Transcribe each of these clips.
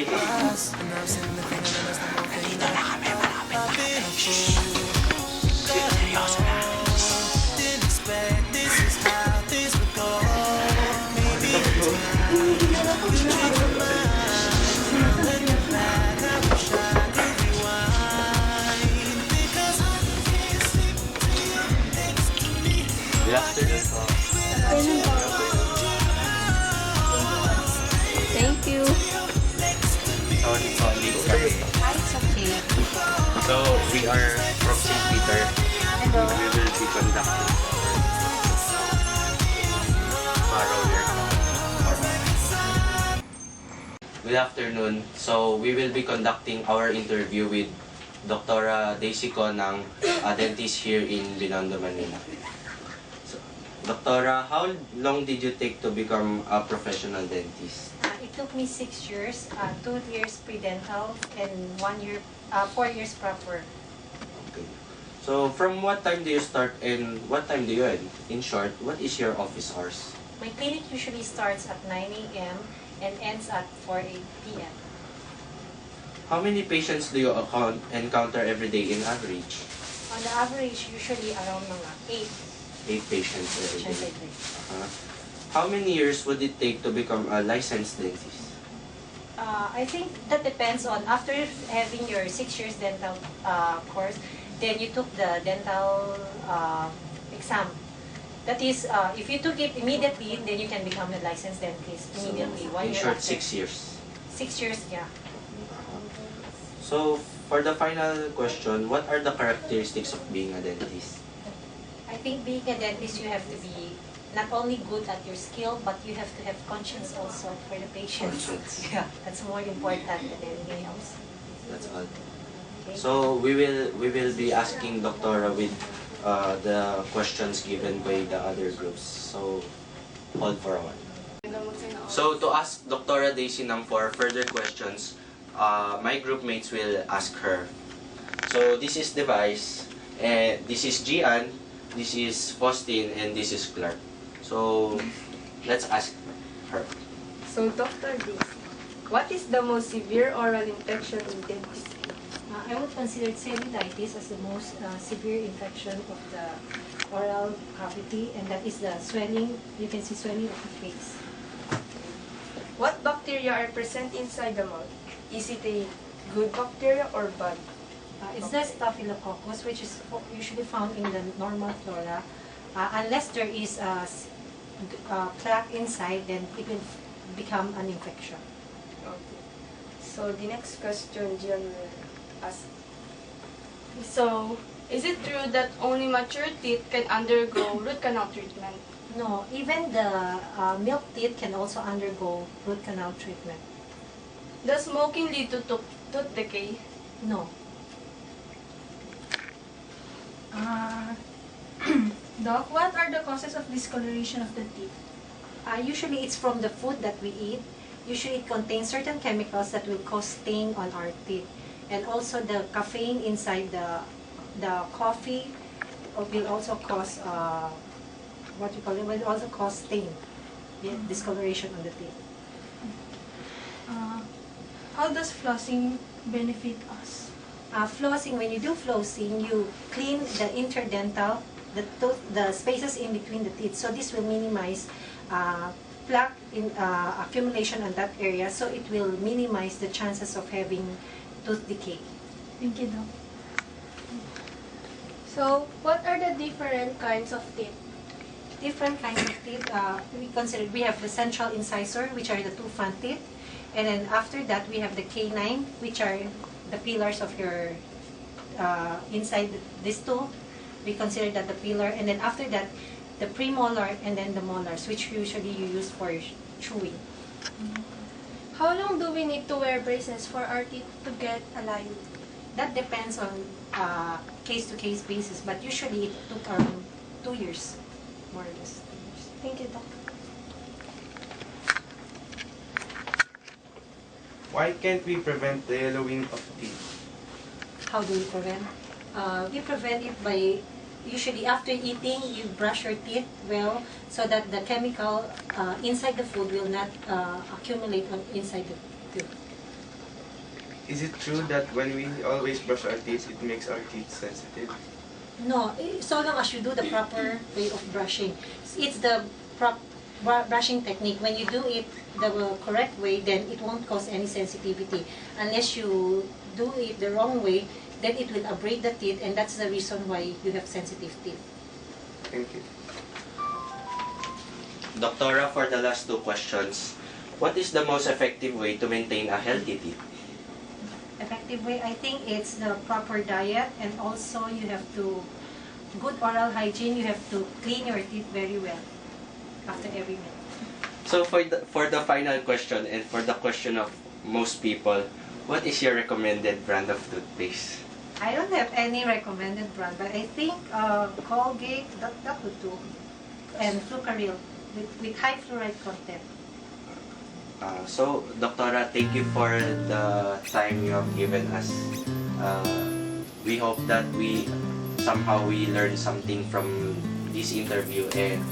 Dito na kami, malapit na kami. Seryoso na. Good afternoon po. Thank you. Sorry po, late kami. It's okay. So, we are from St. Peter. Hello. We will be conducting tomorrow here. Good afternoon. So, we will be conducting our interview with Dr. Daisy Ko ng dentist here in Binondo, Manila. So, Doctora, how long did you take to become a professional dentist? It took me 6 years, 2 years pre-dental and 1 year, 4 years proper. Okay. So, from what time do you start and what time do you end? In short, what is your office hours? My clinic usually starts at 9 a.m. and ends at 4 p.m. How many patients do you encounter every day in average? On the average, usually around mga 8 8 patients every patients day. a day. How many years would it take to become a licensed dentist? I think that depends on, after having your 6 years dental course, then you took the dental exam. That is, if you took it immediately, then you can become a licensed dentist immediately. So, in short, 6 years. 6 years, yeah. So, for the final question, what are the characteristics of being a dentist? I think being a dentist, you have to be not only good at your skill, but you have to have conscience also for the patients. Conscience. Yeah, that's more important than anything else. That's all. Okay. So we will be asking Doctora with the questions given by the other groups. So hold for a while. So to ask Doctora Daisy Nam for further questions, my group mates will ask her. So this is Device, and this is Gian, this is Faustin, and this is Clark. So let's ask her. So, Dr. Daisy, what is the most severe oral infection in dentistry? I would consider cellulitis as the most severe infection of the oral cavity, and that is the swelling. You can see swelling of the face. What bacteria are present inside the mouth? Is it a good bacteria or bad? It's the Staphylococcus, which is usually found in the normal flora. Unless there is plaque inside, then it will become an infection. Okay. So, the next question Gian will ask. So, is it true that only mature teeth can undergo root canal treatment? No, even the milk teeth can also undergo root canal treatment. Does smoking lead to tooth decay? No. Doc, what are the causes of discoloration of the teeth? Usually it's from the food that we eat. Usually it contains certain chemicals that will cause stain on our teeth. And also the caffeine inside the coffee will also cause will also cause stain, discoloration on the teeth. How does flossing benefit us? Flossing, when you do flossing, you clean the interdental, the spaces in between the teeth. So this will minimize plaque accumulation on that area. So it will minimize the chances of having tooth decay. Thank you, Doc. So, what are the different kinds of teeth? Different kinds of teeth, we have the central incisor, which are the two front teeth. And then after that, we have the canine, which are the pillars of your, inside these two. We consider that the pillar. And then after that, the premolar and then the molars, which usually you use for chewing. How long do we need to wear braces for our teeth to get aligned? That depends on case-to-case basis, but usually it took around 2 years, more or less 2 years. Thank you, Doc. Why can't we prevent the yellowing of teeth? How do we prevent? We prevent it by, usually after eating, you brush your teeth well so that the chemical inside the food will not accumulate inside the tooth. Is it true that when we always brush our teeth, it makes our teeth sensitive? No, so long as you do the proper way of brushing. It's the brushing technique. When you do it the correct way, then it won't cause any sensitivity. Unless you do it the wrong way, then it will abrade the teeth, and that's the reason why you have sensitive teeth. Thank you. Doctora, for the last two questions, what is the most effective way to maintain a healthy teeth? Effective way, I think it's the proper diet, and also you have to, good oral hygiene, you have to clean your teeth very well after every meal. So for the final question and for the question of most people, what is your recommended brand of toothpaste? I don't have any recommended brand, but I think Colgate, that would do, and Flucaril with high fluoride content. So, Doctora, thank you for the time you have given us. We hope that we learned something from this interview, and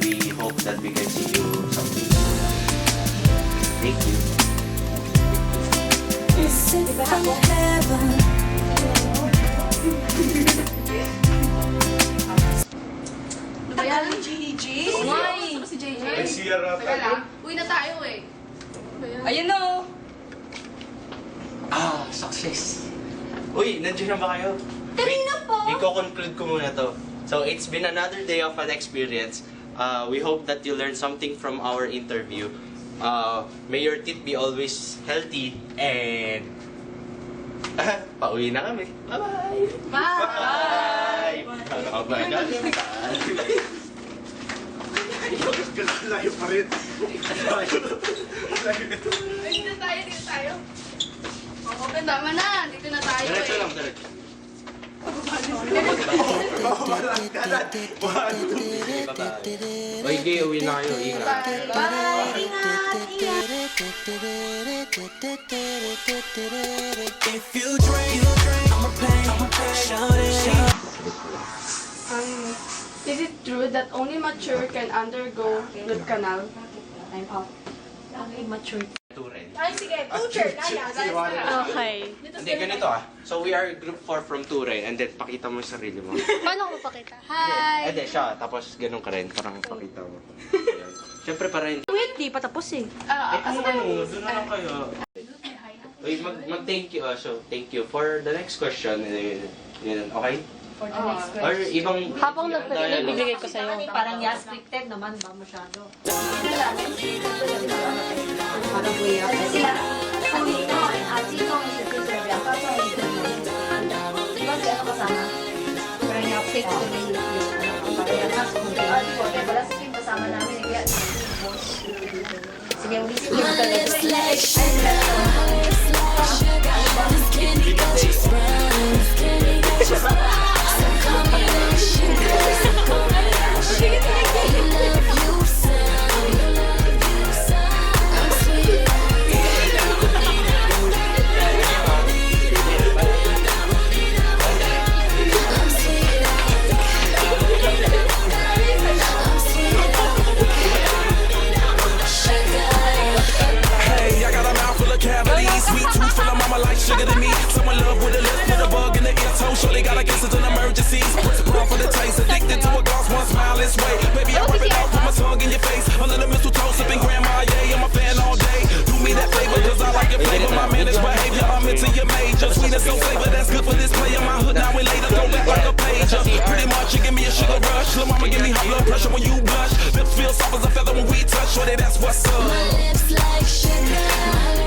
we hope that we can see you something. Thank you. Tagal ni Gigi. Why? Si JJ. Nag-CR na Teka lang. Uwi na tayo eh. Ayun o. Success. Uy, nandiyan na ba kayo? Kanina po. Iko-conclude ko muna to. So, it's been another day of an experience. We hope that you learned something from our interview. May your teeth be always healthy, and pauwi na kami. Bye-bye! Bye! Bye! Layo pa rin. Dito tayo. Okay, tama na. Dito na tayo Diretso eh. lang, diretso. Bye-bye. Oy, Gay, uwi na kayo. Ingat. Bye! If you drink, I'ma pay. Is it true that only mature can undergo root canal? I'm off. Immature. II-REN. Ay, sige. Teacher, kaya. Okay. Hindi, ganito So, we are group 4 from II-REN, and then pakita mo yung sarili mo. Paano ko mapakita? Hindi, siya. Tapos, ganun ka rin. Parang pakita mo. Ayan. Siyempre pa rin. Wait, di pa tapos eh. Doon na lang kayo. Wait, mag-thank you. So, thank you. For the next question, yun, okay? For the next Or question. ibang... Habang nagbibigay ko sa'yo. Parang scripted naman ba masyado? Parang way up. Parang yung fake to me. Sige, ulisin mo. Hey, I got a mouth full of cavities, sweet tooth full of mama like sugar to me. Someone love with a lip, put a bug in the ear, toe, sure they gotta guess it's an emergency. Press brown for the taste, addicted to a gloss, one smile this way. Baby, I rip it out, put my tongue in your face. Under the mistletoe, sipping grandma, yeah, I'm a fan all day. Do me that favor, cause I like your flavor. My managed behavior, I'm into your major. Sweet and so flavor, that's good for this player. My hood now and later, throw back like a pager. Pretty much, you give me a sugar rush. Lil' mama give me high blood pressure when you blush. Lips feel soft as a feather when we touch. Shorty, that's what's up. My lips like sugar.